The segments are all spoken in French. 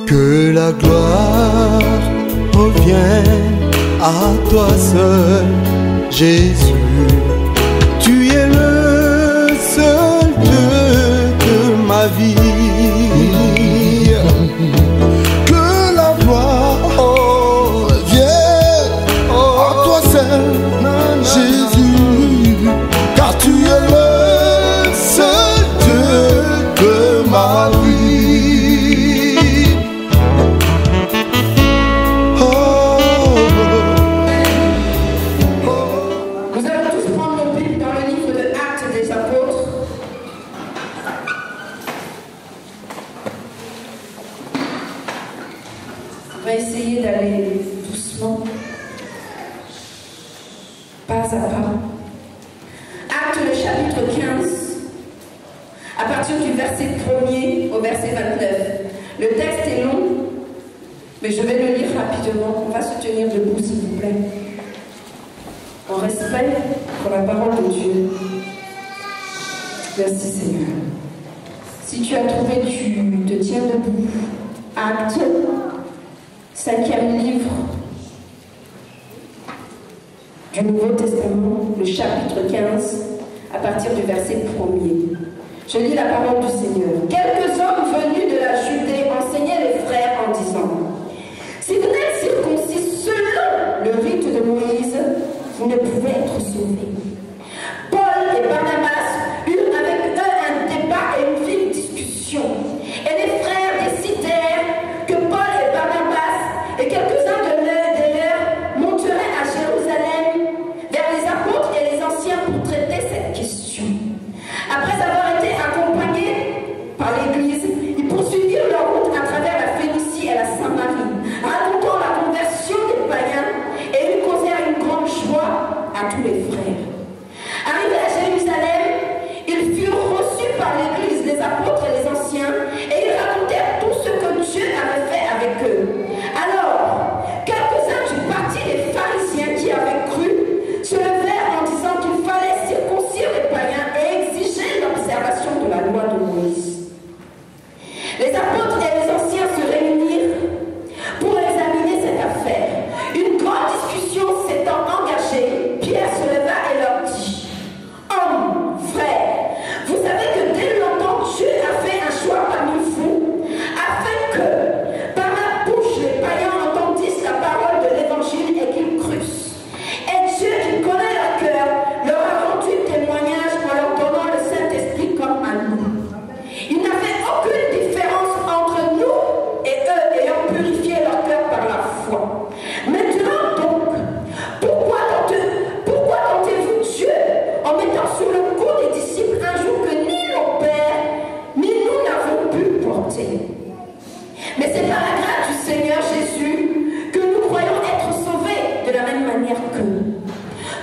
Que la gloire revienne à toi seul, Jésus. Tu es le seul Dieu de ma vie. Que la gloire revienne à toi seul, Jésus, car tu es le seul Dieu de ma vie. On va essayer d'aller doucement, pas à pas. Acte le chapitre 15, à partir du verset 1er au verset 29. Le texte est long, mais je vais le lire rapidement. On va se tenir debout, s'il vous plaît. En respect pour la parole de Dieu. Merci Seigneur. Si tu as trouvé, tu te tiens debout. Acte 5e livre du Nouveau Testament, le chapitre 15, à partir du verset 1er. Je lis la parole du Seigneur. Quelques hommes venus de la Judée enseignaient les frères en disant: si vous êtes circoncis selon le rite de Moïse, vous ne pouvez être sauvés. Paul et Barnabas eurent avec eux un débat et une vive discussion. Et les frères décidèrent que Paul et Barnabas et quelques-uns de leurs monteraient à Jérusalem vers les apôtres et les anciens pour traiter cette question. Après avoir été accompagnés par l'Église, ils poursuivirent leur route à travers la Phénicie et la Samarie, racontant la conversion des païens, et ils causèrent une grande joie à tous les frères. Arrivés à Jérusalem, ils furent reçus par l'Église, les apôtres et les anciens, et ils racontèrent tout ce que Dieu avait fait avec eux. Alors, quelques-uns du parti des pharisiens qui avaient cru se levèrent en disant qu'il fallait circoncire les païens et exiger l'observation de la loi de Moïse. Les apôtres et les anciens se réunirent pour examiner cette affaire. Une grande discussion s'étant engagée, Pierre se leva et leur dit: hommes, frères, vous savez que dès longtemps Dieu a fait un choix parmi vous, afin que par ma bouche les païens entendissent la parole de l'évangile et qu'ils crussent. Et Dieu, qui connaît leur cœur, leur a rendu témoignage en leur donnant le Saint-Esprit comme à nous. Il n'a fait aucune différence entre nous et eux, ayant purifié leur cœur par la foi. Maintenant donc, pourquoi tentez-vous Dieu en mettant sur le cou des disciples un jour que ni nos pères, ni nous n'avons pu porter? Mais c'est par la grâce du Seigneur Jésus que nous croyons être sauvés de la même manière qu'eux.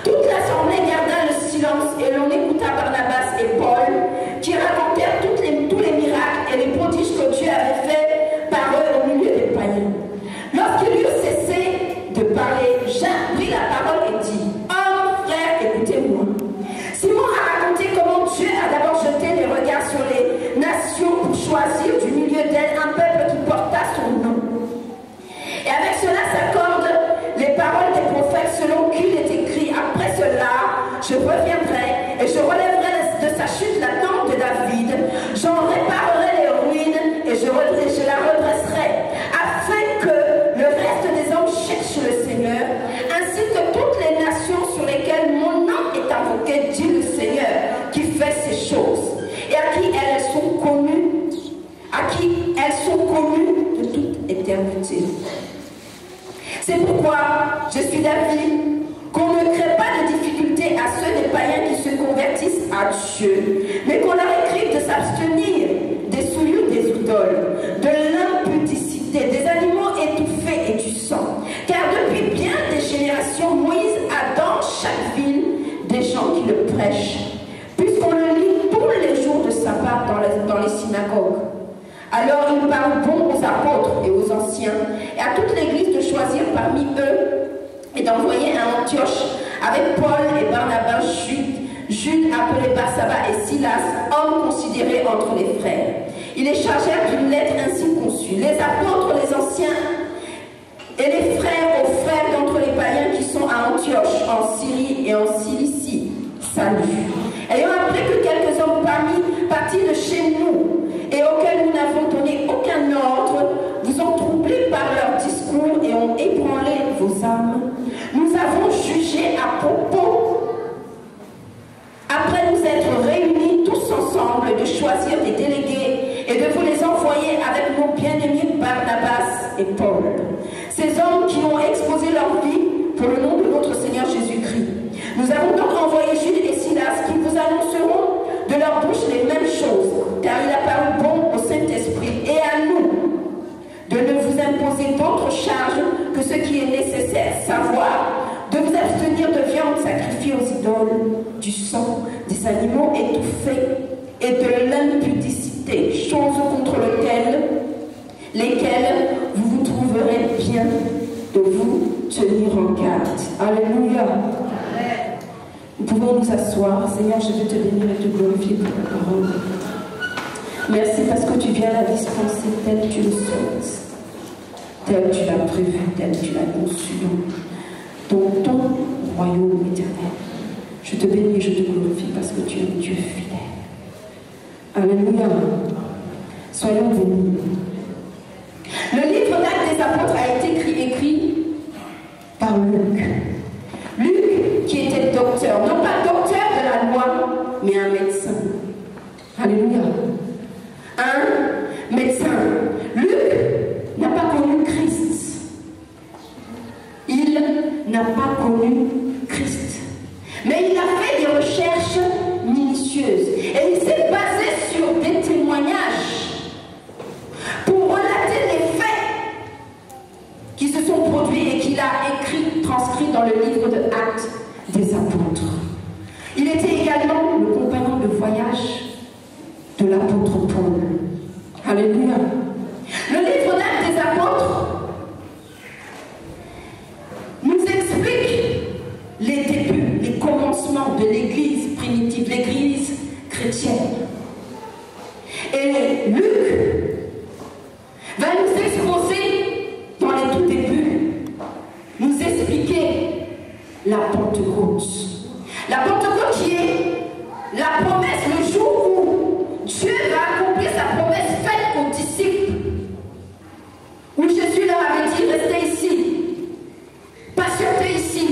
Toute l'assemblée garda le silence et l'on écouta Barnabas et Paul qui racontèrent tous les miracles et les prodiges que Dieu avait fait par eux au milieu des païens. Lorsqu'ils eurent cessé de parler, Jean prit la parole et dit: hommes, frères, écoutez-moi. Simon a raconté comment Dieu a d'abord jeté les regards sur les nations pour choisir du milieu d'elles un peuple qui porta son nom. Et avec cela s'accordent les paroles des prophètes selon qu'il est écrit: après cela, je reviendrai et je relèverai de sa chute la tente de David, j'en réparerai les ruines et je la redresserai, afin que le reste des hommes cherchent le Seigneur, ainsi que toutes les nations sur lesquelles mon nom est invoqué, dit le Seigneur, qui fait ces choses, et à qui elles sont connues de toute éternité. C'est pourquoi je suis d'avis qu'on ne crée pas de difficulté à ceux des païens qui se convertissent à Dieu, mais qu'on leur écrive de s'abstenir des souillures des idoles, de l'impudicité, des animaux étouffés et du sang. Car depuis bien des générations, Moïse a dans chaque ville des gens qui le prêchent, puisqu'on le lit tous les jours de sabbat dans les synagogues. Alors il parle bon aux apôtres et aux anciens, et à toute l'église de choisir parmi eux et d'envoyer à Antioche avec Paul et Barnabas, Jude appelé Barsaba et Silas, hommes considérés entre les frères. Ils les chargèrent d'une lettre ainsi conçue. Les apôtres, les anciens et les frères aux frères d'entre les païens qui sont à Antioche, en Syrie et en Cilicie, salut. Ayant appris que quelques hommes partis de chez nous et auxquels nous n'avons donné aucun ordre, vous ont troublés par leur discours et ont ébranlé vos âmes, nous avons jugé à propos, après nous être réunis tous ensemble, de choisir des délégués et de vous les envoyer avec nos bien-aimés Barnabas et Paul. Ces hommes qui ont exposé leur vie pour le nom de notre Seigneur Jésus-Christ. Nous avons donc envoyé Jude et Silas qui vous annonceront de leur bouche les mêmes choses, car il a paru bon au Saint-Esprit et à nous de ne vous imposer d'autres charges que ce qui est nécessaire, savoir de vous abstenir de viande sacrifiée aux idoles, du sang, des animaux étouffés et de l'impudicité, choses contre lesquelles vous vous trouverez bien de vous tenir en garde. Alléluia. Nous pouvons nous asseoir. Seigneur, je veux te bénir et te glorifier pour ta parole. Merci parce que tu viens la dispenser tel que tu le souhaites, tel que tu l'as prévu, tel que tu l'as conçu dans ton royaume éternel. Je te bénis et je te glorifie parce que tu es un Dieu fidèle. Alléluia. Soyons bénis. Le livre d'Actes des Apôtres a été écrit par Luc. Luc, qui était docteur, non pas docteur de la loi, mais un médecin. Alléluia. Un médecin. Luc n'a pas connu Christ. Il n'a pas connu Christ. Mais il a fait des recherches minutieuses. Et il s'est basé sur des témoignages pour relater les faits qui se sont produits et qu'il a transcrit dans le livre de Actes des Apôtres. Il était également le compagnon de voyage de l'apôtre Paul. Alléluia. Le livre d'Actes des Apôtres nous explique les débuts, les commencements de l'Église primitive, l'Église chrétienne. Et Luc va nous exposer dans les tout débuts, nous expliquer la Pentecôte. La Pentecôte qui est la promesse, le jour où Dieu va accomplir sa promesse faite aux disciples, où Jésus leur avait dit: restez ici, patientez ici,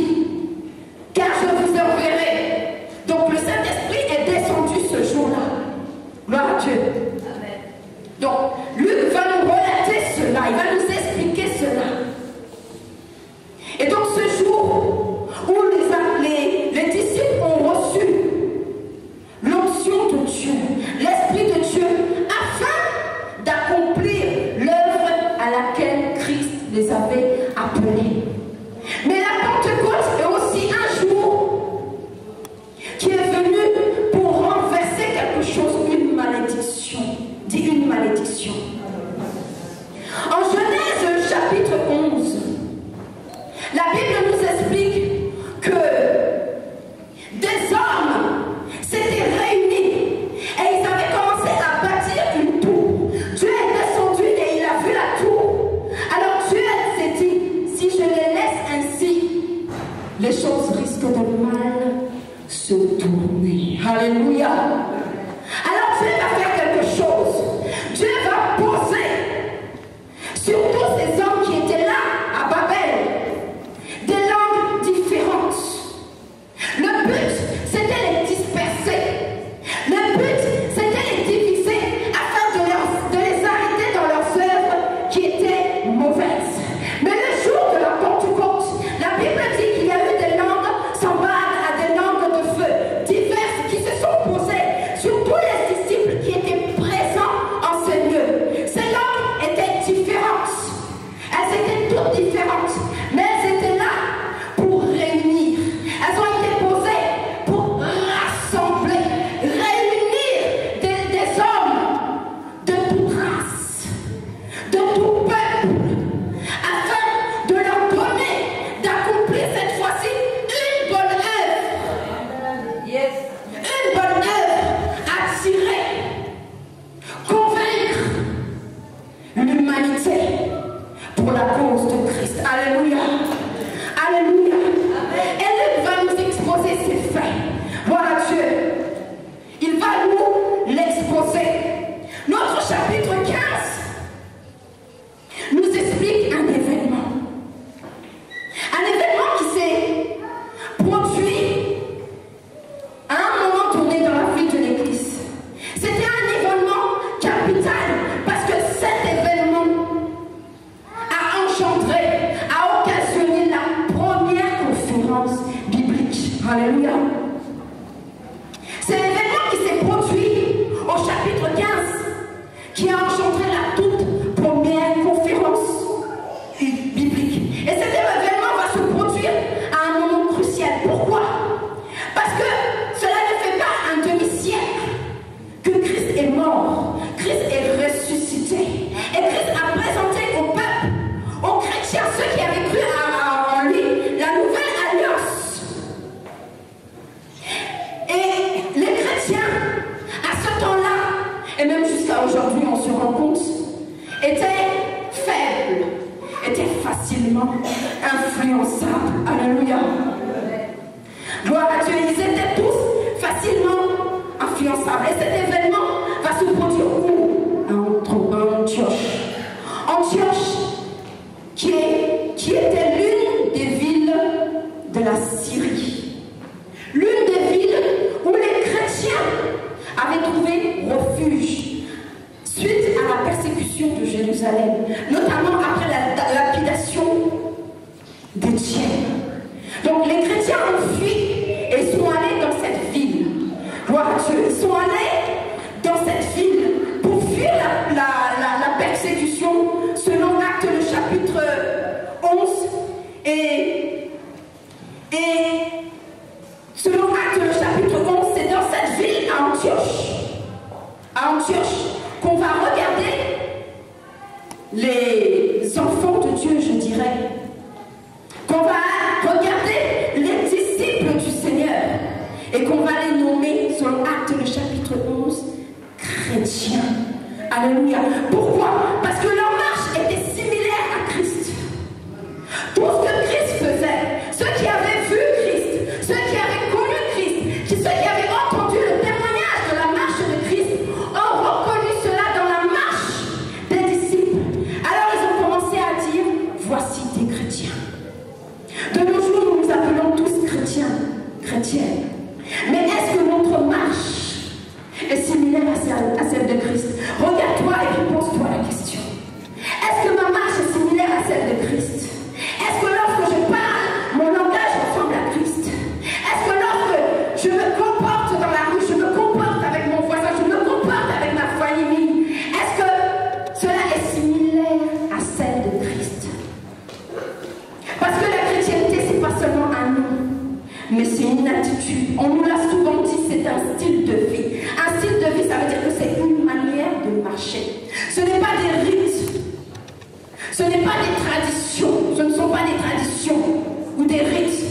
car je vous enverrai. Donc le Saint-Esprit est descendu ce jour-là. Gloire à Dieu. Amen. Donc Luc va nous relater cela, il va nous expliquer cela. Et donc ce jour où les disciples ont reçu l'onction de Dieu, l'Esprit de Dieu, afin d'accomplir l'œuvre à laquelle Christ les avait appelés. Mais la Pentecôte est aussi un jour qui est venu pour renverser quelque chose, une malédiction. qui a engendré la toute première conférence biblique. Et cet événement va se produire à un moment crucial. Pourquoi? Parce que cela ne fait pas un demi-siècle que Christ est mort, Christ est ressuscité. Et Christ a présenté au peuple, aux chrétiens, ceux qui avaient cru en lui, la nouvelle alliance. Et les chrétiens, à ce temps-là, et même jusqu'à aujourd'hui, on se rend compte, étaient faibles, étaient facilement influençables. Alléluia. Gloire à Dieu, ils étaient tous facilement influençables. Et cet événement va se produire où? À Antioche. Antioche, qui était l'une des villes de la Syrie. L'une des villes où les chrétiens avaient trouvé refuge suite à la persécution de Jérusalem, notamment après la lapidation d'Étienne. Donc les chrétiens ont fui et sont allés dans cette ville. Gloire à Dieu. Ils sont allés dans cette ville pour fuir la persécution selon Actes le chapitre 11 et selon Actes le chapitre 11, c'est dans cette ville à Antioche, qu'on va regarder les enfants de Dieu, je dirais, qu'on va regarder les disciples du Seigneur et qu'on va les nommer selon Actes le chapitre 11 chrétiens. Alléluia. Pourquoi? Parce que leur marche était similaire à Christ. Tout ce que Christ faisait, ceux qui avaient vu Christ, ceux qui avaient connu Christ, ceux qui avaient entendu le témoignage de la marche de Christ, ont reconnu cela dans la marche des disciples. Alors ils ont commencé à dire, voici des chrétiens. De nos jours, nous nous appelons tous chrétiens, chrétiennes. Mais est-ce que notre marche est similaire à celle de Christ? Regarde-toi et puis pose-toi la question. Est-ce que ma marche est similaire à celle de Christ? Est-ce que lorsque je parle, mon langage ressemble à Christ? Est-ce que lorsque je me comporte dans la rue, je me comporte avec mon voisin, je me comporte avec ma famille, est-ce que cela est similaire à celle de Christ? Parce que la chrétienté, c'est pas seulement un nom, mais c'est une attitude. On nous l'a souvent dit, c'est un style de vie. Un style de vie, ça veut dire que c'est une manière de marcher. Ce n'est pas des rites, ce n'est pas des traditions, ce ne sont pas des traditions ou des rites,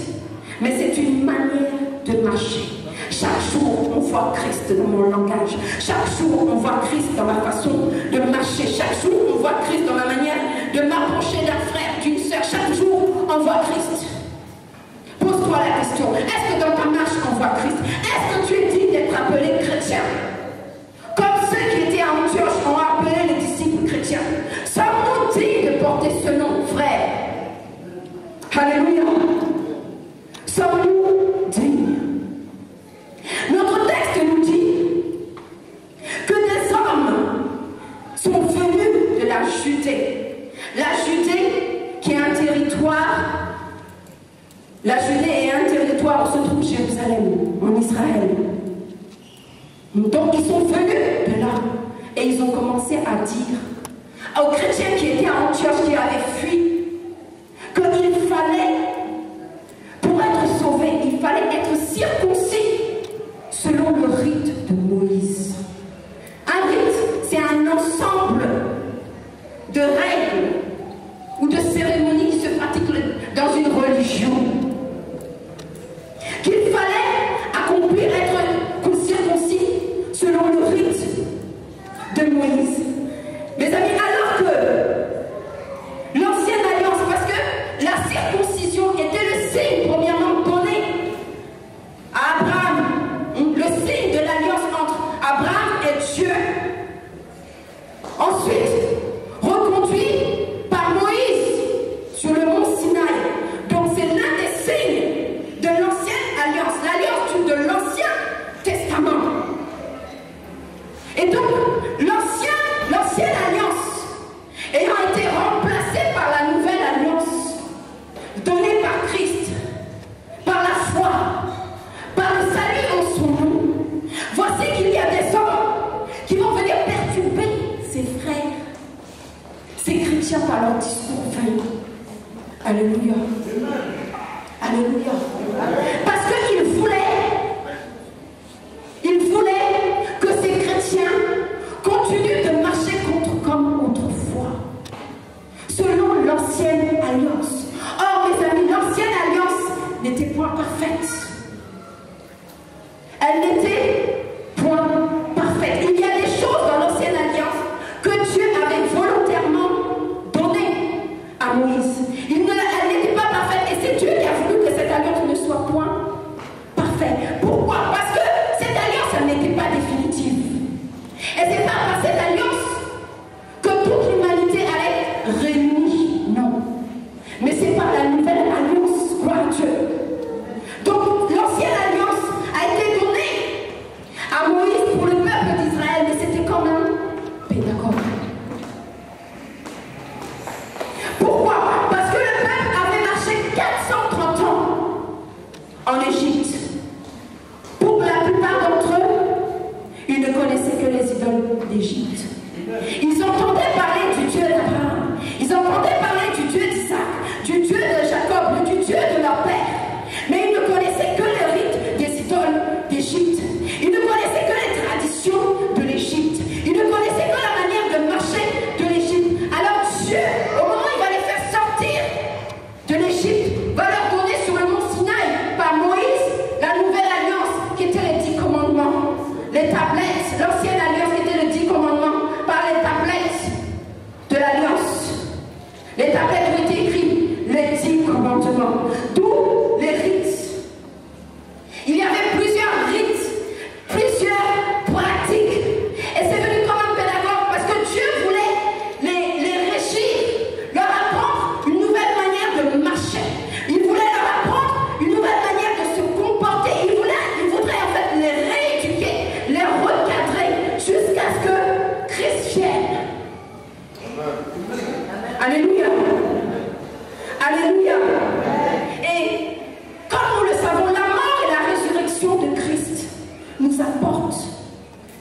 mais c'est une manière de marcher. Chaque jour, on voit Christ dans mon langage. Chaque jour, on voit Christ dans ma façon de marcher. Chaque jour, on voit Christ dans ma manière de m'approcher d'un frère, d'une sœur. Chaque jour, on voit Christ. Pose-toi la question, est-ce que dans ta marche, on voit Christ? Est-ce que tu es digne d'être appelé chrétien? Comme ceux qui étaient à Antioche ont appelé les disciples chrétiens. Sommes-nous dignes de porter ce nom, frère? Alléluia. Sommes-nous dignes? Notre texte nous dit que des hommes sont venus de la Judée. La Judée qui est un territoire. La Judée est un territoire où se trouve Jérusalem, en Israël. Donc ils sont venus de là et ils ont commencé à dire aux chrétiens qui étaient à Antioche, qui avaient fui, qu'il fallait, pour être sauvés, il fallait être circoncis selon le rite de Moïse. Un rite, c'est un ensemble de règles ou de cérémonies qui se pratiquent dans une religion. Qu'il fallait accomplir, être circoncis selon le rite de Moïse. Mes amis, alors que l'ancienne alliance, parce que la circoncision était le signe premièrement donné à Abraham, le signe de l'alliance entre Abraham et Dieu. Ensuite, reconduit par Moïse sur le mont Sinaï. Donc c'est l'un des signes de l'ancienne alliance, l'alliance de l'Ancien Testament. Et donc, l'ancienne alliance chrétiens par leur discours vain. Alléluia. Alléluia. Parce qu'ils voulaient que ces chrétiens continuent de marcher comme autrefois, selon l'ancienne alliance. Or, mes amis, l'ancienne alliance n'était point parfaite. Elle n'était point parfaite. Il y a des choses dans l'ancienne alliance que Dieu avait volontairement données à Moïse. Elle n'était pas parfaite et c'est Dieu qui a voulu que cette alliance ne soit point parfaite. Pourquoi? Parce que cette alliance, elle n'était pas définitive. Et c'est pas par cette alliance que toute l'humanité allait être réunie. Non. Mais c'est par la nouvelle alliance. Gloire à Dieu. Donc l'ancienne alliance a été donnée à Moïse pour le peuple d'Israël, mais c'était quand même pédagogue. Pourquoi? Parce que le peuple avait marché 430 ans en Égypte. Pour la plupart d'entre eux, ils ne connaissaient que les idoles d'Égypte. Ils entendaient parler du Dieu d'Abraham, ils entendaient parler du Dieu d'Isaac, du Dieu de Jacob, du Dieu de leur père. Mais ils ne connaissaient que les rites des idoles d'Égypte. Ils ne connaissaient que les traditions de l'Égypte. Ils ne connaissaient que la manière de marcher de l'Égypte. Alors Dieu, au moment où il va les faire sortir de l'Égypte, va leur donner sur le mont Sinaï, par Moïse, la nouvelle alliance qui était les 10 commandements. Les tablettes, l'ancienne alliance qui était les 10 commandements, par les tablettes de l'alliance. Les tablettes où étaient écrits les 10 commandements. D'où les rites. Il y avait plusieurs rites, plusieurs pratiques. Et c'est venu comme un pédagogue parce que Dieu voulait les régir, leur apprendre une nouvelle manière de marcher. Il voulait leur apprendre une nouvelle manière de se comporter. Il voudrait en fait les rééduquer, les recadrer jusqu'à ce que Christ vienne. Alléluia. Alléluia. Et comme nous le savons, la mort et la résurrection de Christ nous apportent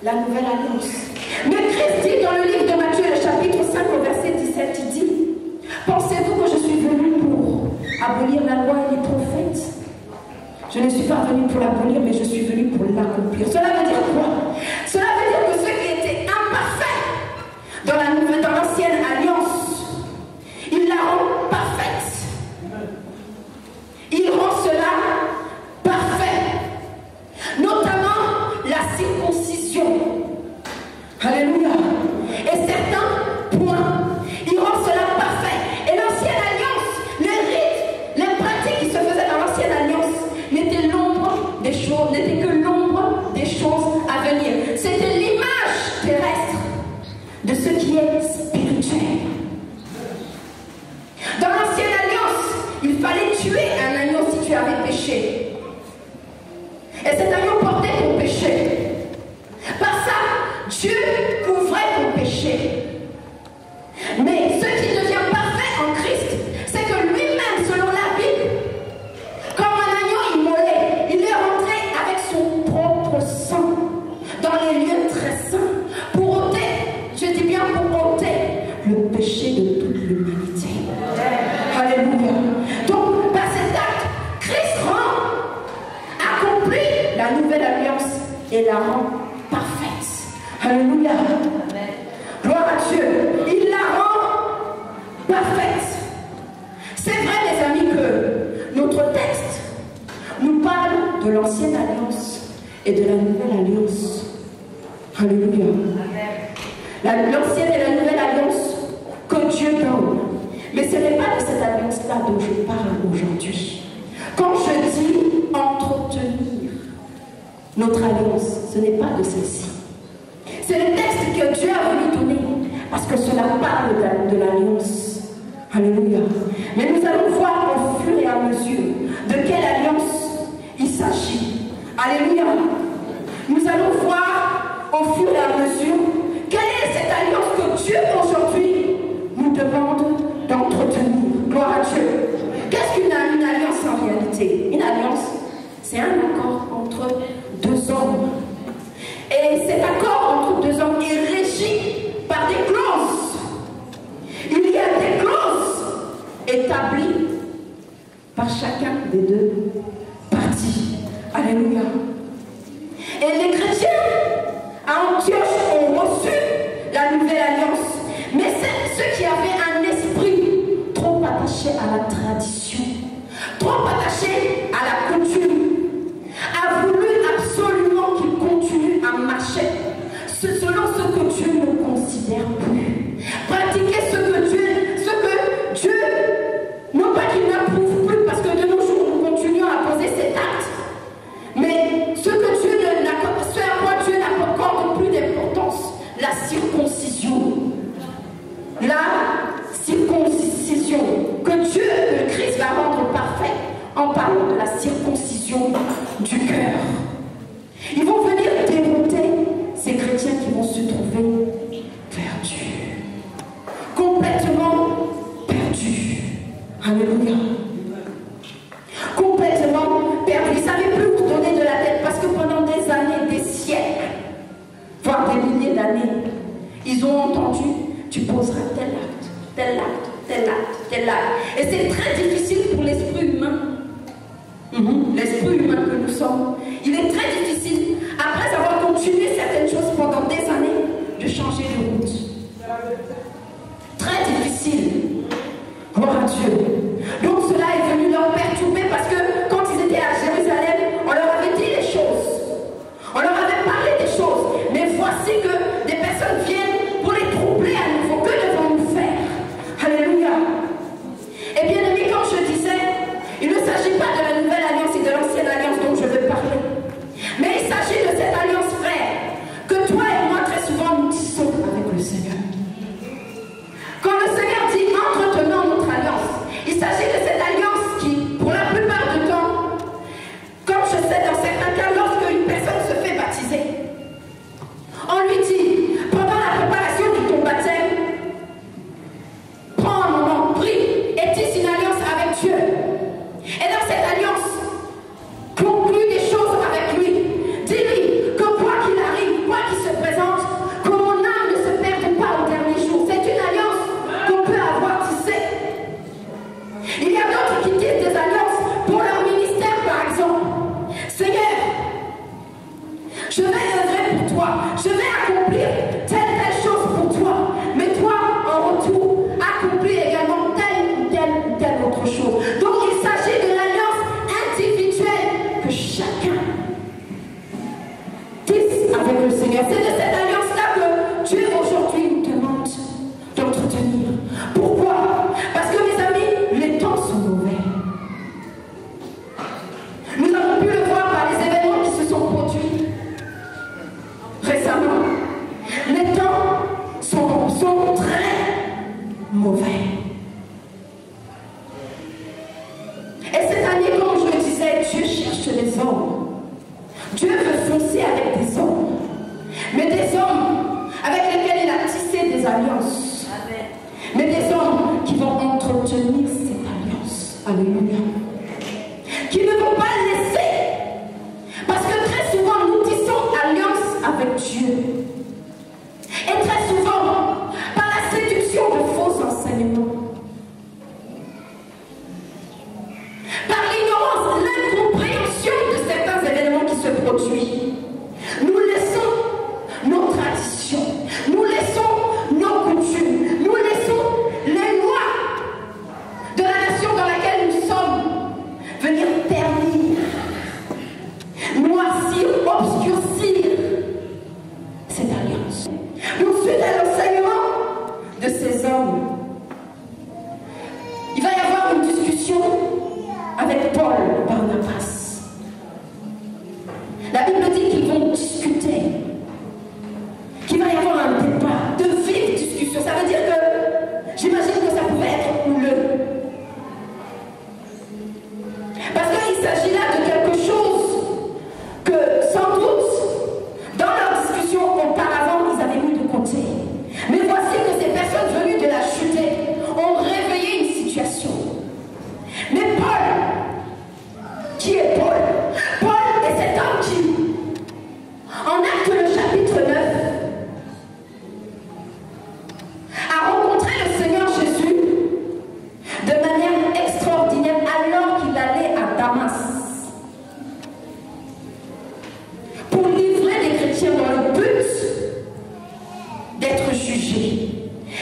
la nouvelle alliance. Mais Christ dit dans le livre de Matthieu, le chapitre 5, au verset 17, il dit: pensez-vous que je suis venu pour abolir la loi et les prophètes? Je ne suis pas venu pour l'abolir, mais je suis venu pour l'accomplir. Cela veut dire quoi? Cela veut dire que ceux qui étaient imparfaits dans l'ancienne alliance, il la rend parfaite. Il rend cela parfait. Notamment la circoncision. Alléluia. Et certains points. Il rend cela parfait. Et l'ancienne alliance, les rites, les pratiques qui se faisaient dans l'ancienne alliance n'étaient que l'ombre des choses à venir. C'était l'image terrestre de ce qui est spirituel. Dans l'ancienne alliance, il fallait tuer un agneau si tu avais péché. Et cet agneau portait ton péché. Par ça, Dieu couvrait ton péché. Mais ce qui devient parfait en Christ, c'est que lui-même, selon la Bible, comme un agneau immolé, il est rentré avec son propre sang dans les lieux très saints pour ôter, je dis bien pour ôter, le péché de toute l'humanité. Alléluia. Donc, par cet acte, Christ accomplit la nouvelle alliance et la rend parfaite. Alléluia. Gloire à Dieu. Il la rend parfaite. C'est vrai, mes amis, que notre texte nous parle de l'ancienne alliance et de la nouvelle alliance. Alléluia. L'ancienne et la nouvelle alliance que Dieu donne. Mais ce n'est pas de cette alliance-là dont je parle aujourd'hui. Quand je dis entretenir notre alliance, ce n'est pas de celle-ci. C'est le texte que Dieu a voulu donner, parce que cela parle de l'alliance. Alléluia. Mais nous allons voir au fur et à mesure de quelle alliance il s'agit. Alléluia. Nous allons voir au fur et à mesure quelle est cette alliance que Dieu aujourd'hui nous demande d'entretenir. Gloire à Dieu. Qu'est-ce qu'une alliance en réalité? Une alliance, c'est un accord entre deux hommes. Et cet accord entre deux hommes est régi par des clauses. Il y a par chacun des deux partis. Alléluia. Et les chrétiens à Antioche ont reçu la nouvelle alliance. Mais c'est ceux qui avaient un esprit trop attaché à la tradition, trop attaché à la coutume, a voulu absolument qu'ils continuent à marcher selon ce que Dieu ne considère plus. Pratiquer ce que Dieu, non pas qu'il n'approuve plus, parce que de nos jours nous continuons à poser cet acte, mais ce à quoi Dieu n'accorde plus d'importance, la circoncision. La circoncision que le Christ va rendre parfait en parlant de la circoncision du cœur. Ils vont venir dérouter ces chrétiens qui vont se trouver perdus, complètement perdus. Alléluia. Complètement perdus. Ils ne savaient plus où donner de la tête parce que pendant des années, des siècles, voire des milliers d'années, ils ont entendu: tu poseras tel acte, tel acte, tel acte, tel acte. Et c'est très difficile pour l'esprit humain. L'esprit humain que nous sommes. Il est très difficile, après avoir continué certaines choses pendant des années, de changer de route. Très difficile. Gloire à Dieu. Donc cela est venu leur perturber parce que quand ils étaient à Jérusalem, on leur avait dit les choses. On leur avait parlé des choses. Mais voici que des personnes viennent pour les troubler à nouveau. Que devons-nous faire? Alléluia. Et bien aimé, comme je disais, il ne s'agit pas de la nouvelle alliance et de l'ancienne alliance dont je veux parler. Mais il s'agit de cette alliance, frère, que toi et moi très souvent nous tissons avec le Seigneur. Quand le Seigneur dit entretenons notre alliance, il s'agit de cette alliance qui, pour la plupart du temps, comme je sais dans certains cas, lorsque une personne se fait baptiser, on lui dit, pendant la préparation de ton baptême, prends un moment, prie et tisse une alliance avec Dieu. Et dans cette alliance, conclue des choses avec lui. Dis-lui que quoi qu'il arrive, quoi qu'il se présente, que mon âme ne se perde pas au dernier jour. C'est une alliance qu'on peut avoir tissée. Il y a d'autres qui tissent des alliances pour leur ministère, par exemple. Seigneur, je vais œuvrer pour toi, je vais accomplir telle chose pour toi, mais toi, en retour, accomplis également telle autre chose. Donc il s'agit de l'alliance individuelle que chacun tisse avec le Seigneur. C'est de cette alliance-là que Dieu aujourd'hui nous demande d'entretenir. Pourquoi? Parce que mes amis, les temps sont mauvais. Nous avons pu le voir par les événements qui se sont produits récemment. Les temps sont très mauvais. Et cette année, comme je le disais, Dieu cherche les hommes. Dieu veut foncer avec des hommes. Mais des hommes avec lesquels il a tissé des alliances. Mais des hommes qui vont entretenir cette alliance. Alléluia. Qui ne vont pas laisser. Parce que très souvent, nous tissons alliance avec Dieu. Et très souvent, par la séduction de faux enseignements. Par l'ignorance, l'incompréhension de certains événements qui se produisent, nous laissons nos traditions, nous laissons nos coutumes. marcher.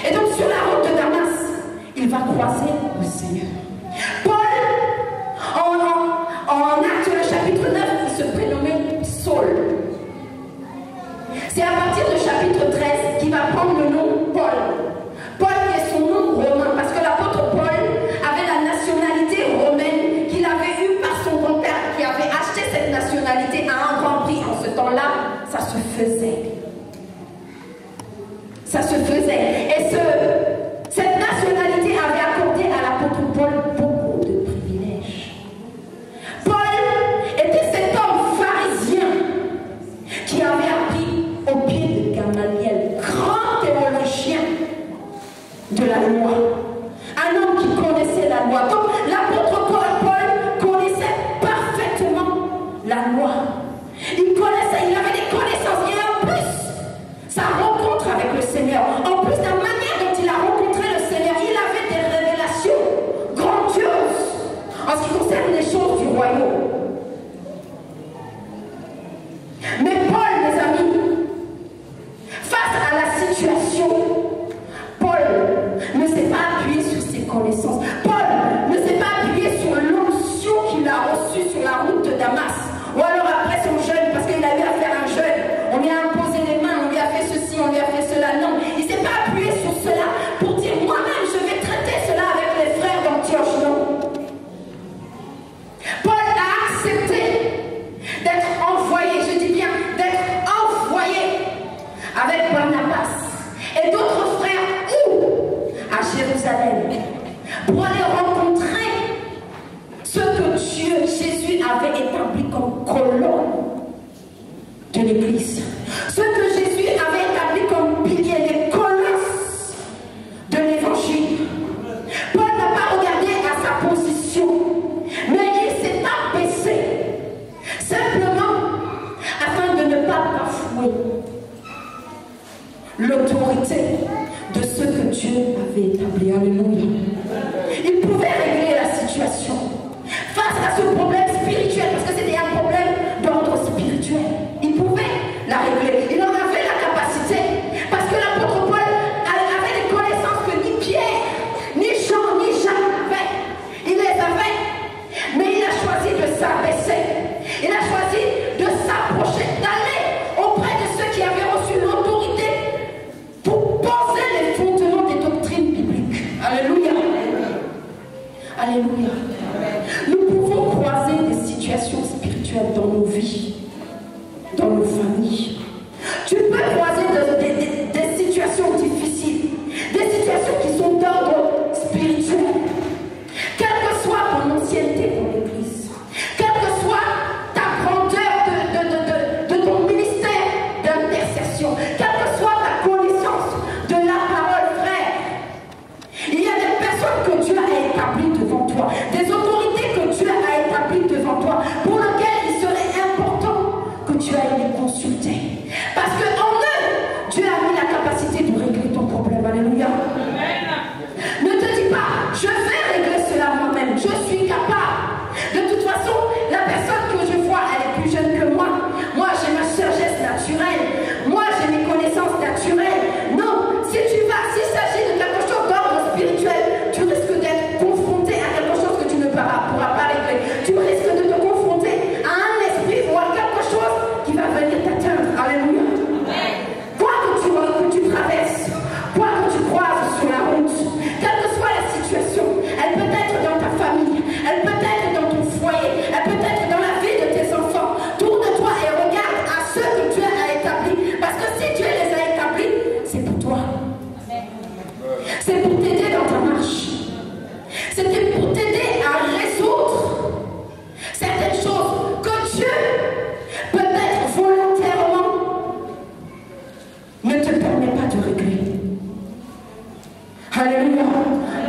Et donc sur la route de Damas, il va croiser le Seigneur. Paul, en Actes le chapitre 9, il se prénommait Saul. C'est à partir du chapitre 13 qu'il va prendre le nom Paul. Paul qui est son nom romain, parce que l'apôtre Paul avait la nationalité romaine qu'il avait eue par son grand-père, qui avait acheté cette nationalité à un grand prix. En ce temps-là, ça se faisait. Ça se faisait. Et cette nationalité avait accordé à l'apôtre Paul beaucoup de privilèges. Paul était cet homme pharisien qui avait appris au pied de Gamaliel, grand théologien de la loi. Un homme qui connaissait la loi. Donc l'apôtre Paul connaissait parfaitement la loi. Il connaissait, il avait des connaissances. Et en plus, sa rencontre avec le Seigneur, en plus de la manière dont il a rencontré le Seigneur, il avait des révélations grandioses en ce qui concerne les choses du royaume. Mais Paul, mes amis, face à la situation, Paul ne s'est pas appuyé sur ses connaissances. Paul ne s'est pas appuyé sur l'onction qu'il a reçue sur la route de Damas. Ou alors après son jeûne, parce qu'il a eu à faire un jeûne, on lui a imposé les mains, on lui a fait ceci, on lui a fait cela. Non, il ne s'est pas appuyé sur cela pour dire moi-même je vais traiter cela avec les frères d'Antioche. Non. Paul a accepté d'être envoyé, je dis bien d'être envoyé avec Barnabas et d'autres frères où? À Jérusalem, pour aller rencontrer ce que Dieu, Jésus avait établi comme colonne de l'Église. Ce que Jésus avait établi comme pilier, les colosses de l'Évangile. Paul n'a pas regardé à sa position, mais il s'est abaissé simplement afin de ne pas bafouer l'autorité de ce que Dieu avait établi. Alléluia. Il pouvait régler la situation face à ce problème spirituel, parce que c'était un problème d'ordre spirituel. Il pouvait la régler. Il en avait la capacité, parce que l'apôtre Paul avait des connaissances que ni Pierre, ni Jean, ni Jacques n'avaient. Il les avait, mais il a choisi de s'abaisser. Il a choisi de s'approcher, d'aller auprès de ceux qui avaient reçu l'autorité pour poser les fondements des doctrines bibliques. Alléluia. Alléluia. Nous pouvons croiser des situations spirituelles dans nos vies, dans nos familles. Tu peux croiser des situations difficiles, des situations qui sont d'ordre spirituel. Quelle que soit ton ancienneté pour l'Église, quelle que soit ta grandeur de ton ministère d'intercession, quelle que soit ta connaissance de la parole, frère, il y a des personnes que Dieu a établies devant toi, des autorités que Dieu a établies devant toi, pour lesquelles il serait important que tu ailles les consulter. Parce qu'en eux, Dieu a mis la capacité de régler ton problème. Alléluia. Ne te dis pas, je vais régler cela moi-même, je suis capable. De toute façon, la personne que je vois, elle est plus jeune que moi. Moi, j'ai ma sagesse naturelle. Moi, j'ai mes connaissances naturelles. Non, si tu vas, s'il s'agit de quelque chose d'ordre spirituel, tu risques d'être confronté à quelque chose que tu ne pourras pas régler. Tu risques de te confronter à un esprit ou à quelque chose qui va venir t'atteindre. Alléluia. Quoi que tu traverses, quoi que tu croises sur la route, quelle que soit la situation, elle peut être dans ta famille, elle peut être dans ton foyer, elle peut être dans la vie de tes enfants. Tourne-toi et regarde à ceux que Dieu a établis. Parce que si Dieu les a établis, c'est pour toi. C'est pour t'aider dans ta marche. C'était pour t'aider à résoudre certaines choses que Dieu, peut-être volontairement, ne te permet pas de régler. Alléluia.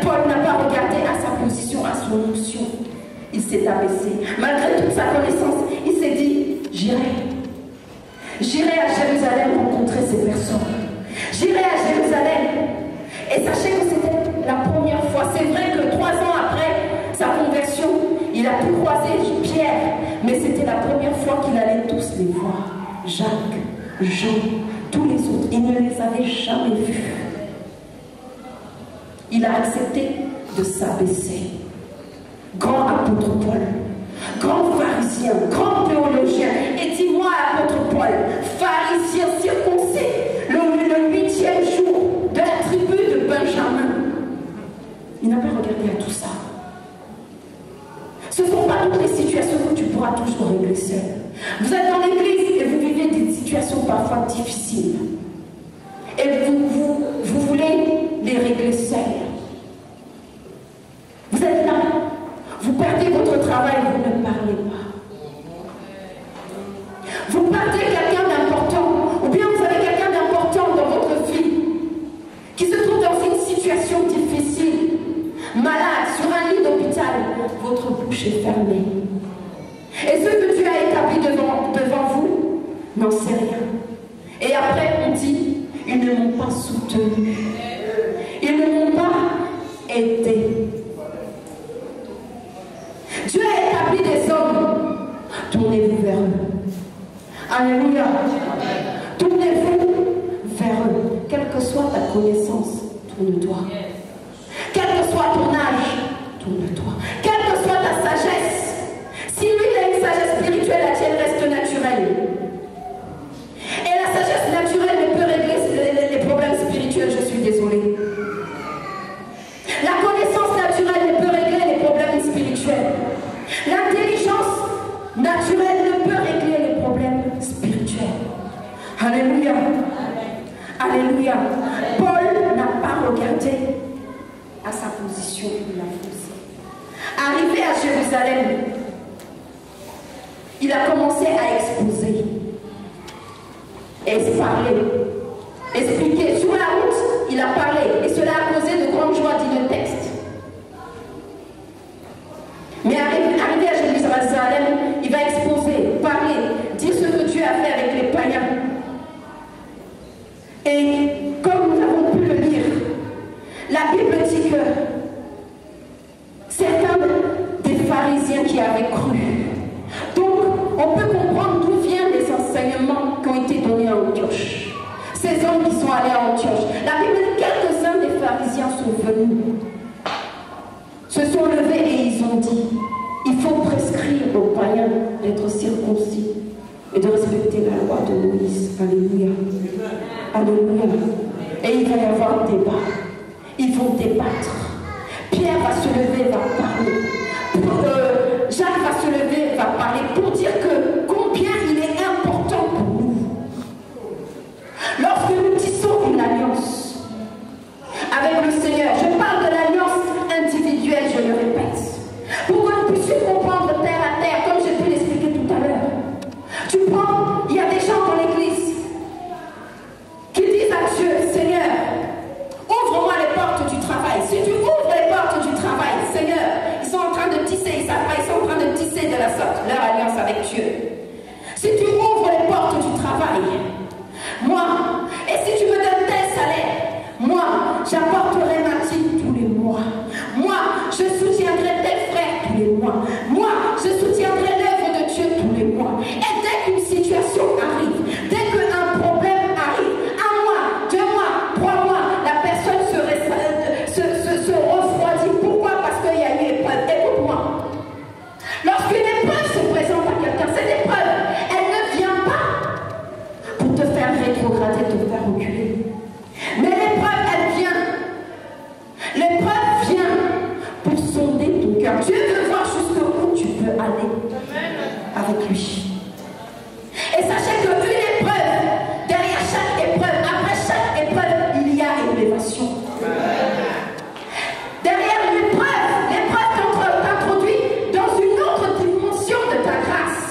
Paul n'a pas regardé à sa position, à son onction. Il s'est abaissé. Malgré toute sa connaissance, il s'est dit, j'irai à Jérusalem rencontrer ces personnes. J'irai à Jérusalem. Et sachez que c'était la première fois. C'est vrai que 3 ans après sa conversion, il a pu croiser Pierre. Mais c'était la première fois qu'il allait tous les voir. Jacques, Jean, tous les autres. Il ne les avait jamais vus. il a accepté de s'abaisser. Grand apôtre Paul, grand pharisien, grand théologien. Et dis-moi, apôtre Paul, pharisien circoncis, le 8e jour de la tribu de Benjamin. Il n'a pas regardé à tout ça. Ce ne sont pas toutes les situations que tu pourras toujours régler seul. Vous êtes dans l'église et vous vivez des situations parfois difficiles. Et vous voulez les régler seul. Vous êtes là, vous perdez votre travail, vous ne parlez pas. Vous perdez quelqu'un d'important, ou bien vous avez quelqu'un d'important dans votre vie, qui se trouve dans une situation difficile, malade, sur un lit d'hôpital, votre bouche est fermée. Et ce que Dieu a établi devant vous, n'en sait rien. Et après, on dit, ils ne m'ont pas soutenu. Ils ne m'ont pas aidé. Dieu a établi des hommes. Tournez-vous vers eux. Alléluia. Tournez-vous vers eux. Quelle que soit ta connaissance, tourne-toi. Quel que soit ton âge, tourne-toi. Quelle que soit ta sagesse. Si lui il a une sagesse spirituelle, la tienne reste naturelle. Et la sagesse naturelle ne peut régler les problèmes spirituels, je suis désolée. La connaissance naturelle ne peut régler les problèmes spirituels. L'intelligence naturelle ne peut régler les problèmes spirituels. Alléluia. Alléluia. Paul n'a pas regardé à sa position, il a foncé. Arrivé à Jérusalem, il a commencé à exposer, parler, expliquer. Sur la route, il a parlé, et cela a causé de grandes joies, dit le texte. Mais arrivé à Jérusalem, il va exposer, parler, dire ce que Dieu a fait avec les païens. Et comme nous avons pu le lire, la Bible dit que certains des pharisiens qui avaient cru. Donc, on peut comprendre d'où viennent les enseignements qui ont été donnés à Antioche. Ces hommes qui sont allés à Antioche. La Bible dit que quelques-uns des pharisiens sont venus, se sont levés et ils ont dit, il faut prescrire aux païens d'être circoncis et de respecter la loi de Moïse. Alléluia. Alléluia. Et il va y avoir débat. Ils vont débattre. Pierre va se lever, va parler. Jacques va se lever, va parler pour dire que combien il est important pour nous. Lorsque nous tissons une alliance avec le Seigneur, je parle de l'alliance individuelle, je le répète, pour que nous puissions comprendre terre à terre, comme j'ai pu l'expliquer tout à l'heure. Tu prends, il y a des gens dans l'église qui disent à Dieu, Seigneur, ouvre-moi les portes du travail. Si tu ouvres les portes du travail, Seigneur, ils sont en train de tisser, ils savent pas, ils sont en train de tisser de la sorte leur alliance avec Dieu. Si tu ouvres les portes du travail, moi, et si tu me donnes tel salaire, moi, j'apporterai ma dîme tous les mois. Moi, je soutiendrai tel frère tous les mois. Moi, je soutiendrai l'œuvre de Dieu tous les mois. Et dès qu'une situation arrive, dès qu'un problème arrive, un mois, 2 mois, 3 mois, la personne se refroidit. Pourquoi? Parce qu'il y a une épreuve. Écoute-moi. Lorsqu'une épreuve se présente à quelqu'un, cette épreuve, elle ne vient pas pour te faire rétrograder, te faire reculer. Mais l'épreuve, elle vient. L'épreuve vient pour sonder ton cœur. Dieu veut voir jusqu'où tu peux aller avec lui. Et sachez qu'une épreuve, derrière chaque épreuve, après chaque épreuve, il y a une élévation. Derrière l'épreuve t'introduit dans une autre dimension de ta grâce.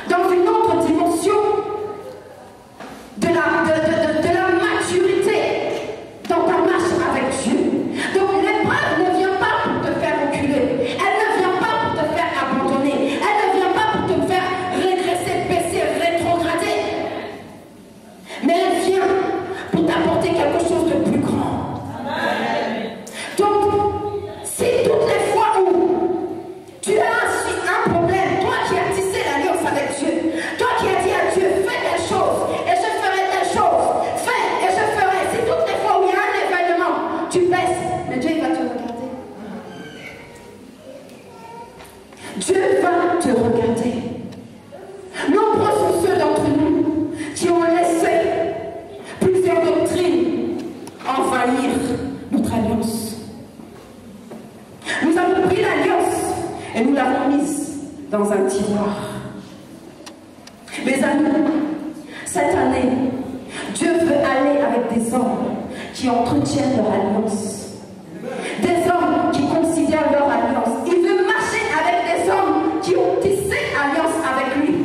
Dans une autre dimension de la maturité dans ta marche avec Dieu. Donc l'épreuve ne vient pas pour te faire reculer. Elle ne vient pas pour te faire abandonner. Elle ne vient pas pour te faire régresser, baisser, rétrograder. Mais elle vient pour t'apporter quelque chose de plus grand. trahir notre alliance. Nous avons pris l'alliance et nous l'avons mise dans un tiroir. Mes amis, cette année, Dieu veut aller avec des hommes qui entretiennent leur alliance. Des hommes qui considèrent leur alliance. Il veut marcher avec des hommes qui ont tissé alliance avec lui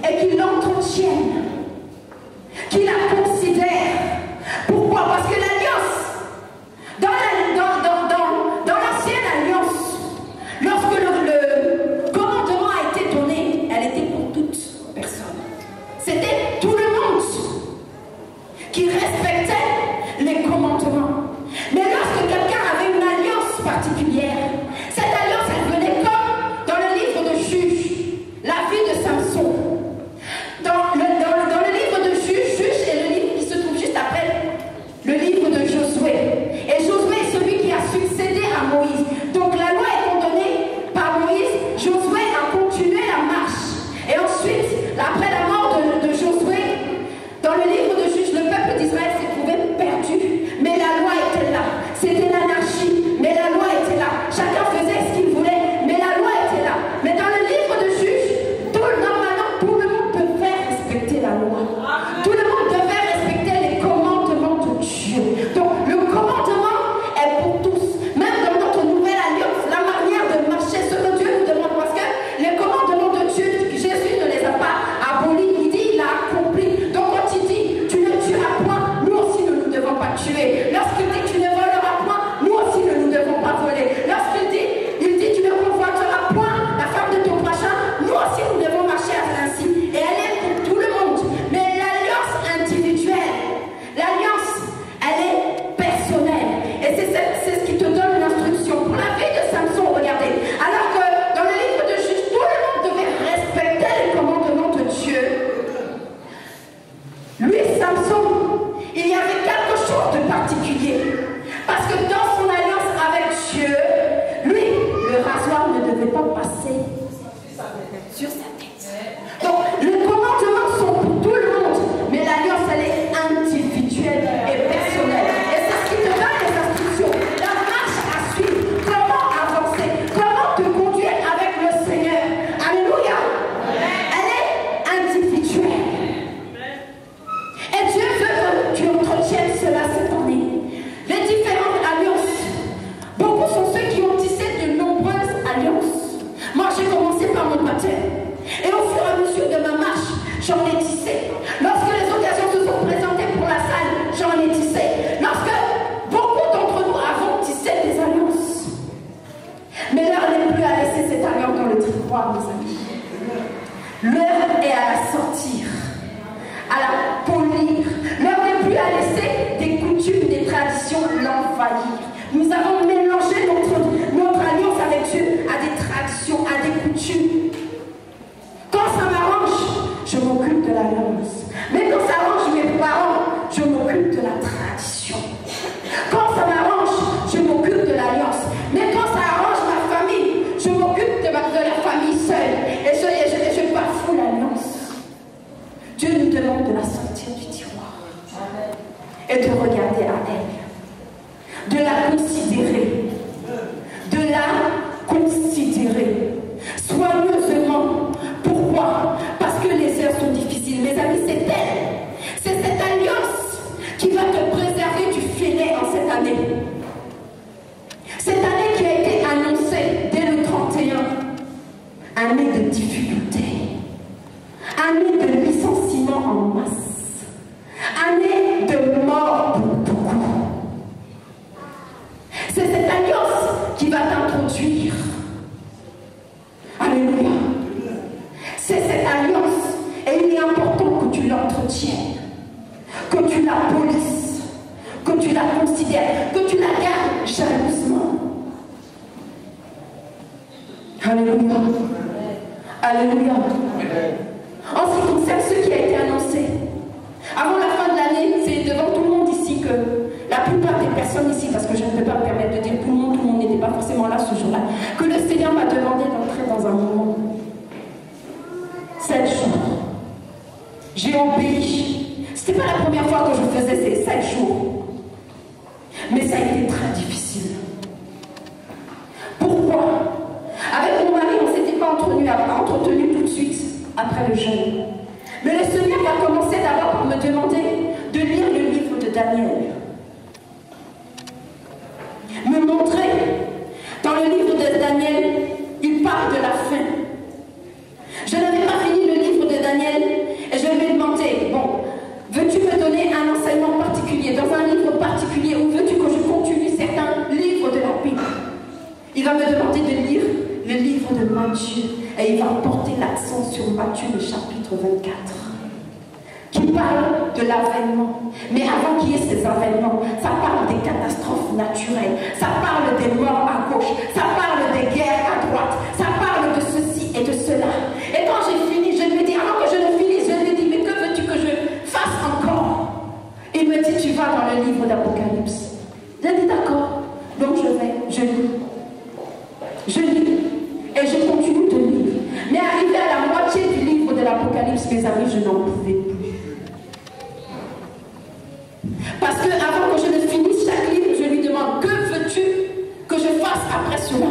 et qui l'entretiennent, qui la considèrent. Pourquoi? Parce que l'alliance, dans l'ancienne alliance, lorsque le commandement a été donné, elle était pour toute personne. C'était tout le monde qui respectait les commandements. Mais lorsque quelqu'un avait une alliance particulière, cette alliance, elle venait comme dans le livre de Juge, la vie de Samson. Dans le livre de Juge est le livre qui se trouve juste après le livre de Josué. Et Josué est celui qui a succédé à Moïse. Donc la loi étant donnée par Moïse, Josué a continué la marche. Et ensuite, après la mort de Josué, dans le livre de Juge, le peuple d'Israël s'est trouvé perdu. Mais la loi était là. C'était l'anarchie. Mais la loi était là. Chacun faisait ce qu'il voulait. Mais la loi était là. Mais dans le livre de Juge, normalement, tout le monde devait respecter la loi. Tout le monde devait respecter les commandements de Dieu. Donc, le commandement est pour tous. Même dans notre nouvelle alliance, la manière de marcher, ce que Dieu nous demande. Parce que les commandements de Dieu, Jésus ne les a pas abolis. Il dit, il a accompli. Donc, quand il dit, tu ne tueras point, nous aussi, nous ne devons pas tuer. Lorsqu'il dit, tu ne voleras point, nous aussi, nous ne devons pas voler. Lorsqu'il dit, tu ne convoiteras point la femme de ton prochain, nous aussi, nous devons marcher ainsi. Et elle est pour tout le monde. Mais l'alliance individuelle, l'alliance, elle est personnelle. Et c'est ce qui te donne l'instruction. Pour la vie de Samson, regardez. Alors que dans le livre de Juge, tout le monde devait respecter les commandements de Dieu. Lui, Samson, il y avait quelque chose de particulier. Parce que dans son alliance avec Dieu, lui, le rasoir ne devait pas passer sur sa tête. Donc, les commandements sont pour tout le monde, mais l'alliance, elle est individuelle et personnelle. Et c'est ce qui te donne les instructions, la marche à suivre, comment avancer, comment te conduire avec le Seigneur. Alléluia. Elle est individuelle. Et Dieu veut que tu entretiennes cela cette année. Les différentes alliances. Beaucoup sont ceux qui ont tissé de nombreuses alliances. Moi, j'ai commencé par mon baptême. Et au fur et à mesure de ma marche, j'en ai tissé. Lorsque les occasions se sont présentées pour la salle, j'en ai tissé. Lorsque beaucoup d'entre nous avons tissé des alliances. Mais l'heure n'est plus à laisser cette alliance dans le tiroir, mes amis. L'heure est à la sortir, à la polir. L'heure n'est plus à laisser des coutumes, des traditions l'envahir. Nous avons mélangé notre alliance avec Dieu à des traditions, à des coutumes. Quand ça m'arrange, je m'occupe de l'alliance. Mais quand ça arrange mes parents, je m'occupe de la tradition. Quand ça m'arrange, je m'occupe de l'alliance. Mais quand ça arrange ma famille, je m'occupe de la famille seule. Et je bafoue l'alliance. Dieu nous demande de la sortir du tiroir et de regarder à elle, de la considérer, soigneusement. Pourquoi? Parce que les heures sont difficiles. Mes amis, c'est elle. C'est cette alliance qui va te préserver du filet en cette année. Cette année qui a été annoncée dès le 31, année de difficultés, année de licenciement en masse, année de mort pour beaucoup. C'est cette alliance qui va t'introduire. Alléluia. C'est cette alliance et il est important que tu l'entretiennes, que tu la polisses, que tu la considères, que tu la gardes jalousement. Alléluia. Alléluia. En ce qui concerne ce qui a été annoncé, avant la fin de l'année, c'est devant tout le monde ici que la plupart des personnes ici, parce que je ne peux pas me permettre de dire tout le monde n'était pas forcément là ce jour-là, que le Seigneur m'a demandé d'entrer dans un moment. 7 jours. J'ai obéi. C'était pas la première fois que je faisais ces 7 jours. Me montrer. Dans le livre de Daniel, il parle de la fin. Je n'avais pas fini le livre de Daniel et je lui ai demandé, bon, veux-tu me donner un enseignement particulier, dans un livre particulier, ou veux-tu que je continue certains livres de la Bible? Il va me demander de lire le livre de Matthieu et il va porter l'accent sur Matthieu, le chapitre 24, qui parle de l'avènement. Mais avant qu'il y ait ces avènements, ça parle des catastrophes naturelles, ça parle des morts à gauche, ça parle des guerres à droite, ça parle de ceci et de cela. Et quand j'ai fini, je lui ai dit, avant que je ne finisse, je lui ai dit, mais que veux-tu que je fasse encore? Il me dit, tu vas dans le livre d'Apocalypse. J'ai dit, d'accord. Donc je lis. Je lis. Et je continue de lire. Mais arrivé à la moitié du livre de l'Apocalypse, mes amis, je n'en pouvais plus. Parce que avant que je ne finisse chaque livre, je lui demande, que veux-tu que je fasse après cela?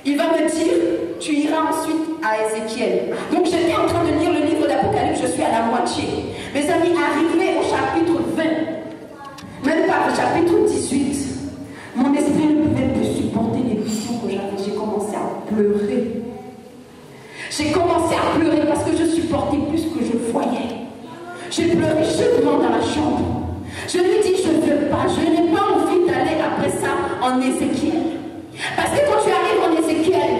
Il va me dire, tu iras ensuite à Ézéchiel. Donc j'étais en train de lire le livre d'Apocalypse, je suis à la moitié. Mes amis, arrivé au chapitre 20, même pas au chapitre 18, mon esprit ne pouvait plus supporter les visions que j'avais. J'ai commencé à pleurer. J'ai commencé à pleurer parce que je supportais plus ce que je voyais. J'ai pleuré chaudement dans la chambre. Je lui dis, je ne veux pas, je n'ai pas envie d'aller après ça en Ézéchiel. Parce que quand tu arrives en Ézéchiel,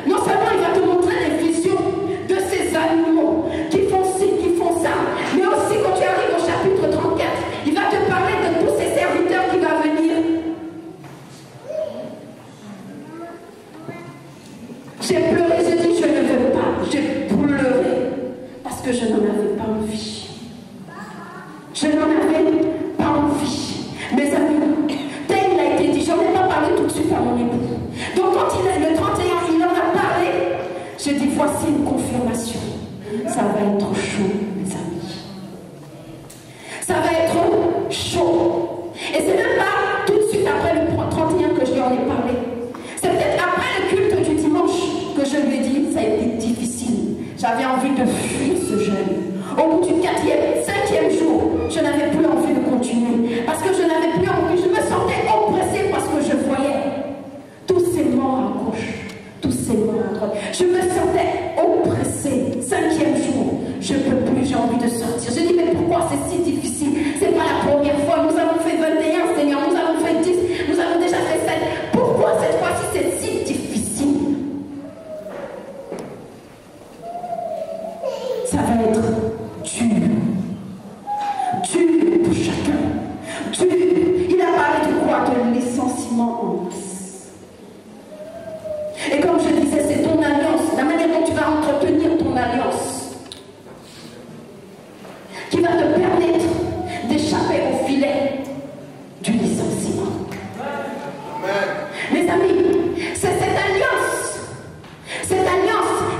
non seulement il va te montrer des visions de ces animaux qui font ci, qui font ça, mais aussi quand tu arrives au chapitre 34, il va te parler de tous ces serviteurs qui vont venir. J'ai pleuré, j'ai dit, je ne veux pas, j'ai pleuré parce que je n'en avais pas envie. Je n'en avais pas envie. Mes amis, tel il a été dit, je n'en ai pas parlé tout de suite à mon époux. Donc quand le 31, il en a parlé, j'ai dit, voici une confirmation. Ça va être chaud, mes amis. Ça va être chaud. Et c'est même pas tout de suite après le 31 que je lui en ai parlé. C'est peut-être après le culte du dimanche que je lui ai dit, ça a été difficile. J'avais envie de fuir ce jeûne. Au bout du 4e, 5e jour, je n'avais plus envie de continuer. Parce que je n'avais plus envie, je me sentais oppressée parce que je voyais tous ces morts à gauche, tous ces morts à droite. Je me sentais oppressée. 5e jour, je ne peux plus, j'ai envie de sortir. Je dis, mais pourquoi c'est si difficile? C'est pas la première fois. Nous avons fait 21, Seigneur, nous avons fait 10, nous avons déjà fait 7. Pourquoi cette fois-ci c'est si difficile? Ça va être dur. Dur pour chacun. Dur. Il a parlé de quoi? De licenciement en masse. Et comme je disais, c'est ton alliance, la manière dont tu vas entretenir ton alliance, qui va te permettre d'échapper au filet du licenciement. Mes amis, c'est cette alliance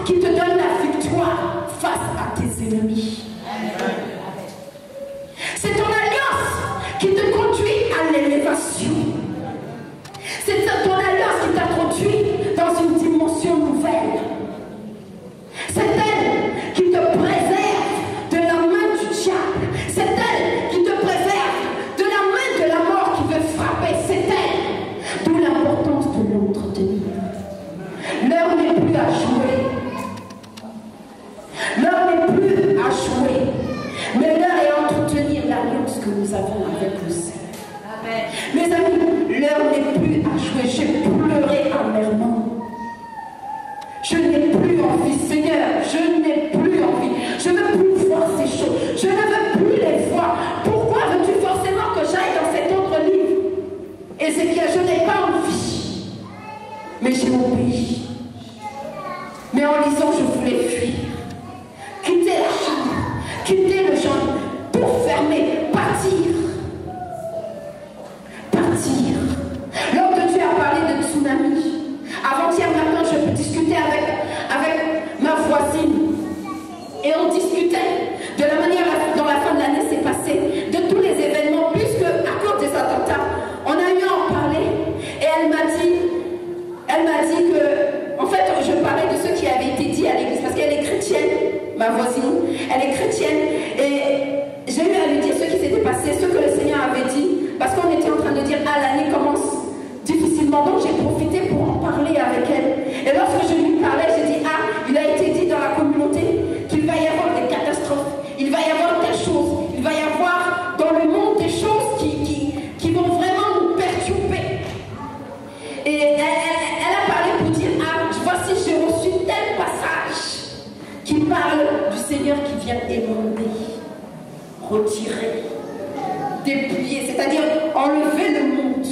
qui te donne la victoire face à tes ennemis. C'est ton alliance qui te conduit à l'élévation. C'est ton alliance qui t'introduit dans une dimension nouvelle. C'est elle qui te préserve de la main du diable. C'est elle qui te préserve de la main de la mort qui veut frapper. C'est elle. D'où l'importance de l'entretenir. L'heure n'est plus à jouer. L'heure n'est plus à jouer. Mais l'heure est à entretenir l'alliance que nous avons avec le Seigneur. Mes amis, l'heure n'est plus à jouer. J'ai pleuré amèrement. Je n'ai plus envie, Seigneur. Je n'ai plus envie. Je ne veux plus voir ces choses. Je ne veux plus les voir. Pourquoi veux-tu forcément que j'aille dans cet autre livre? Ézéchiel, je n'ai pas envie. Mais j'ai obéi. Mais en lisant, je voulais fuir. Quitter la chambre. Quitter le genre. Tout fermer. Partir. Partir. L'homme de Dieu a parlé de tsunami. Avant-hier matin, je discutais avec ma voisine. Et on discutait de la manière dont la fin de l'année s'est passée, de tous les événements, puisque à cause des attentats, on a eu à en parler. Et elle m'a dit que, en fait, je parlais de ce qui avait été dit à l'église, parce qu'elle est chrétienne. cependant, j'ai profité pour en parler avec elle. Et lorsque je lui parlais, j'ai dit, ah, il a été dit dans la communauté qu'il va y avoir des catastrophes, il va y avoir telle chose, il va y avoir dans le monde des choses qui vont vraiment nous perturber. Et elle a parlé pour dire, ah, voici, j'ai reçu tel passage qui parle du Seigneur qui vient émonder, retirer, déplier, c'est-à-dire enlever le monde.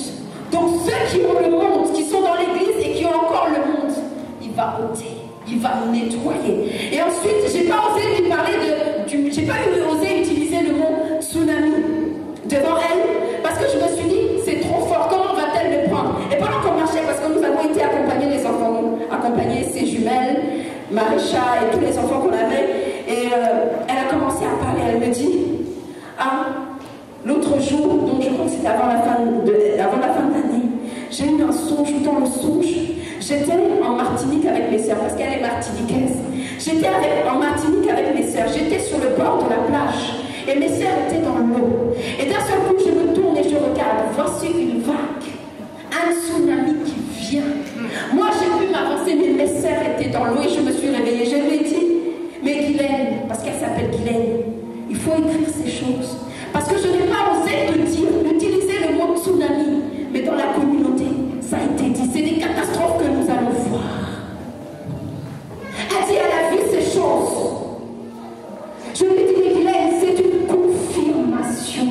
Donc ceux qui ont le monde, qui sont dans l'église et qui ont encore le monde, il va ôter, il va nettoyer. Et ensuite, j'ai pas osé lui parler j'ai pas osé utiliser le mot tsunami devant elle, parce que je me suis dit, c'est trop fort, comment va-t-elle le prendre? Et pendant qu'on marchait, parce que nous avons été accompagner les enfants, accompagner ses jumelles, Marécha et tous les enfants qu'on avait, et elle a commencé à parler, elle me dit, ah, l'autre jour, donc je crois que c'était avant la fin de l'année, j'ai eu un songe. Dans le songe, j'étais en Martinique avec mes sœurs, parce qu'elle est martiniquaise. J'étais en Martinique avec mes sœurs, j'étais sur le bord de la plage, et mes sœurs étaient dans l'eau. Et d'un seul coup, je me tourne et je regarde, voici une vague, un tsunami qui vient. Moi, j'ai pu m'avancer, mais mes sœurs étaient dans l'eau, et je me suis réveillée. Je lui ai dit, mais Guylaine, parce qu'elle s'appelle Guylaine, il faut écrire ces choses. Parce que je n'ai pas osé te dire, utiliser le mot tsunami, mais dans la communauté, ça a été dit. C'est des catastrophes que nous allons voir. Elle dit, elle a vu ces choses. Je lui dis, Guylaine, c'est une confirmation.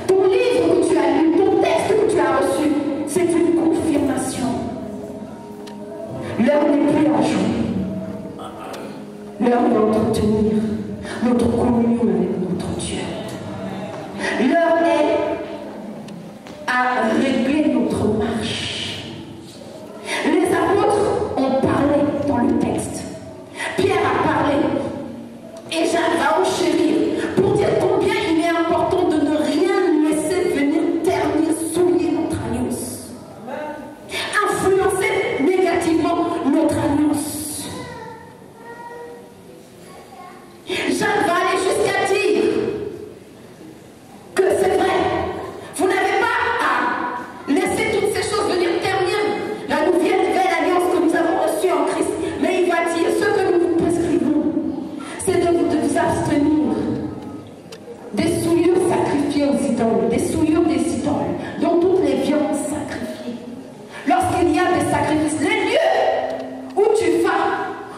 Ton livre que tu as lu, ton texte que tu as reçu, c'est une confirmation. L'heure n'est plus à jouer. L'heure est d'entretenir notre communion avec notre Dieu. L'heure est à régler notre marche. Les apôtres ont parlé dans le texte. Pierre a parlé. Et Jacques va enchérir pour dire combien il est important de ne rien laisser venir ternir, souiller notre alliance. Influencer négativement notre alliance. Jacques va aller jusqu'à dire que c'est vrai, vous n'avez pas à laisser toutes ces choses venir ternir la nouvelle alliance que nous avons reçue en Christ. Mais il va dire, ce que nous vous prescrivons, c'est de vous abstenir des souillures sacrifiées aux idoles, des souillures des idoles, dont toutes les viandes sacrifiées. Lorsqu'il y a des sacrifices, les lieux où tu vas,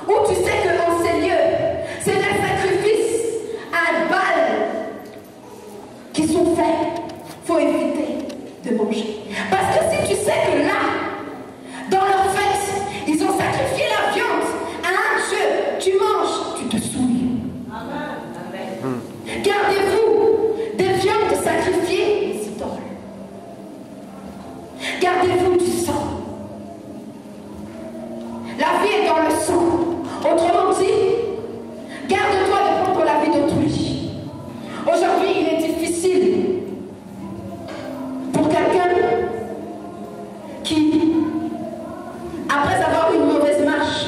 où tu sais que dans ces lieux, c'est des sacrifices à balles qui sont faits, il faut éviter de manger. Parce que si tu sais que là, dans leur fête, ils ont sacrifié la viande à un dieu, tu manges, tu te souilles. Amen. Gardez-vous des viandes sacrifiées aux idoles. Gardez-vous du sang. La vie est dans le sang. Autrement dit, garde-toi de prendre la vie d'autrui. Aujourd'hui, il est difficile pour quelqu'un qui, après avoir eu une mauvaise marche,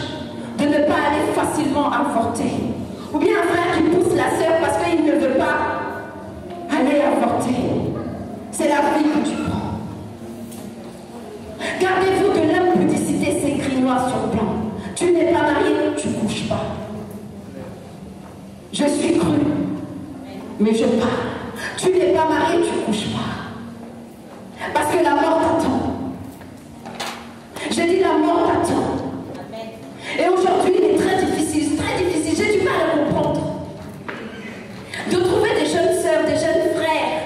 de ne pas aller facilement avorter. Ou bien un frère qui pousse la sœur parce qu'il ne veut pas aller avorter. C'est la vie que tu prends. Gardez-vous de l'impudicité, c'est écrit noir sur blanc. Tu n'es pas marié, tu ne couches pas. Je suis cru, mais je parle. Tu n'es pas marié, tu ne couches pas. Parce que la mort t'attend. J'ai dit la mort t'attend. Et aujourd'hui, il est très difficile, j'ai du mal à comprendre. De trouver des jeunes sœurs, des jeunes frères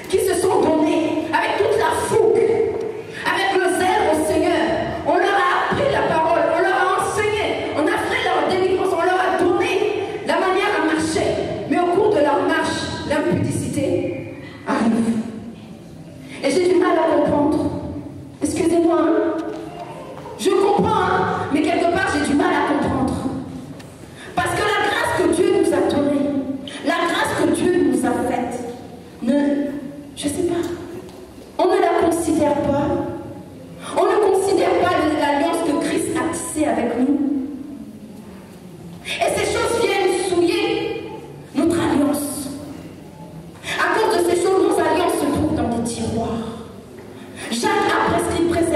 qui se sont donnés avec toute la fougue, avec le zèle au Seigneur. On leur a appris la parole, on leur a enseigné, on a fait leur délivrance, on leur a donné la manière à marcher. Mais au cours de leur marche, l'impudicité arrive. Et j'ai du mal à comprendre. Excusez-moi, hein? Je comprends, hein? Mais quelque part, j'ai du mal à comprendre. Parce que la grâce que Dieu nous a donnée, la grâce que Dieu nous a faite, je sais pas, on ne la considère pas. On ne considère pas l'alliance que Christ a tissée avec nous. Et ces choses viennent souiller notre alliance. À cause de ces choses, nos alliances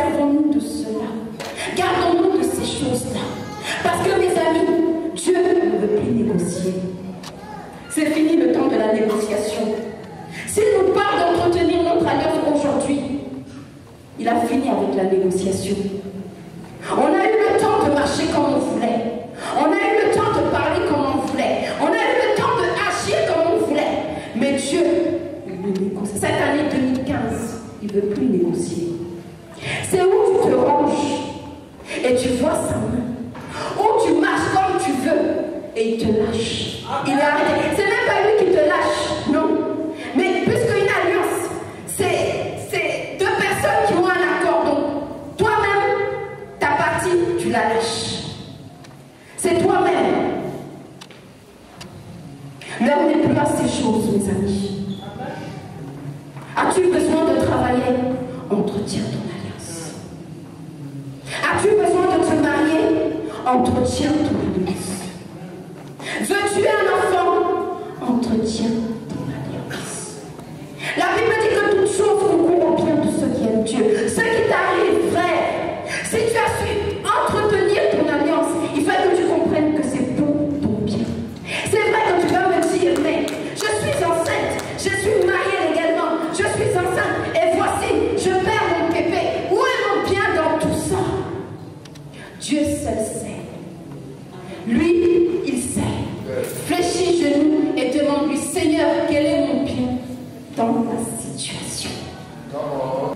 Préservons-nous de cela. Gardons-nous de ces choses-là. Parce que mes amis, Dieu ne veut plus négocier. C'est fini le temps de la négociation. S'il nous parle d'entretenir notre alliance aujourd'hui, il a fini avec la négociation. On a eu le temps de marcher comme on voulait. On a eu le temps de parler comme on voulait. On a eu le temps d'agir comme on voulait. Mais Dieu, il ne négocie. Cette année 2015, il ne veut plus négocier. C'est où tu te ranges et tu vois sa main. Où tu marches comme tu veux et il te lâche. Il est arrêté. C'est même pas lui qui te lâche, non. Mais puisqu'une alliance, c'est deux personnes qui ont un accord. Donc, toi-même, ta partie, tu la lâches. C'est toi-même. L'heure n'est plus à ces choses, mes amis. As-tu besoin de travailler? Entretiens ton alliance. As-tu besoin de te marier? Entretiens ton alliance. Veux-tu un enfant? Entretiens ton alliance. La Bible dit que toutes choses concourent au bien de ceux qui aiment Dieu. Ce qui t'arrive, frère, si tu as su entretenir ton alliance, il faut que tu comprennes que c'est pour ton bien. C'est vrai que tu vas me dire, mais je suis enceinte, je suis mariée légalement, je suis enceinte, et voici, je perds mon bébé. Où est mon bien dans tout ça? Dieu seul sait. Lui, il sait. Fléchis genoux et demande-lui, Seigneur, quel est mon bien dans ma situation?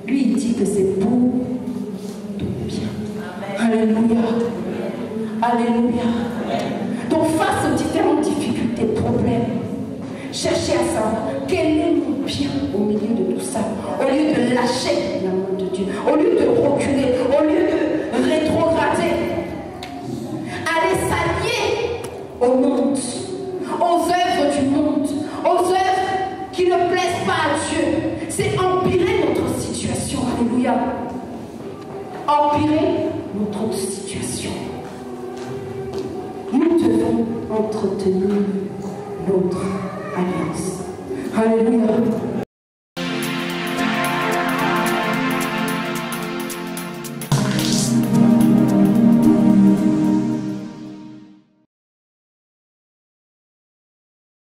Lui, il dit que c'est pour ton bien. Alléluia. Alléluia. Donc, face aux différentes difficultés, problèmes, cherchez à savoir quel est mon bien au milieu de tout ça. Au lieu de lâcher la main de Dieu, au lieu de reculer, au lieu de rétrograder, allez s'allier au monde, aux œuvres du monde, aux œuvres qui ne plaisent pas à Dieu. C'est empirer notre situation. Alléluia. Empirer notre situation. Nous devons entretenir notre alliance. Alléluia.